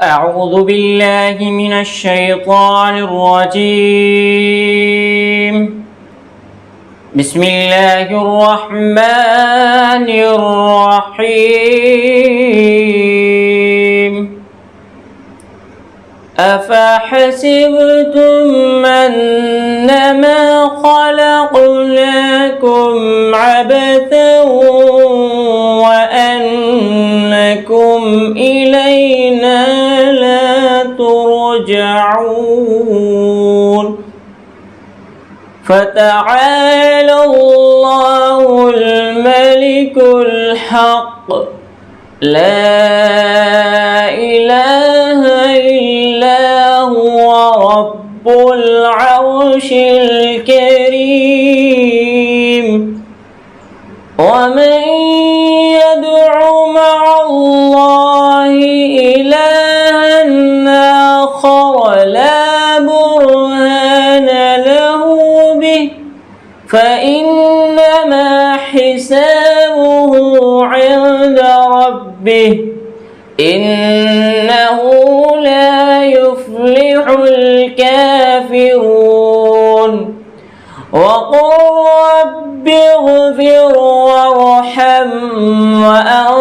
أعوذ بالله من الشيطان الرجيم. بسم الله الرحمن الرحيم. أفحسبتم أنما خلقناكم عبثا وأنكم إلينا لا ترجعون. فتعالى الله الملك الحق، لا إله إلا هو رب العرش الكريم. ومن يدع مع الله إلها آخر لا برهان له به فإنما حسابه عند ربه، إنه لا يفلح الكافرون. وقل رب اغفر وارحم وأنت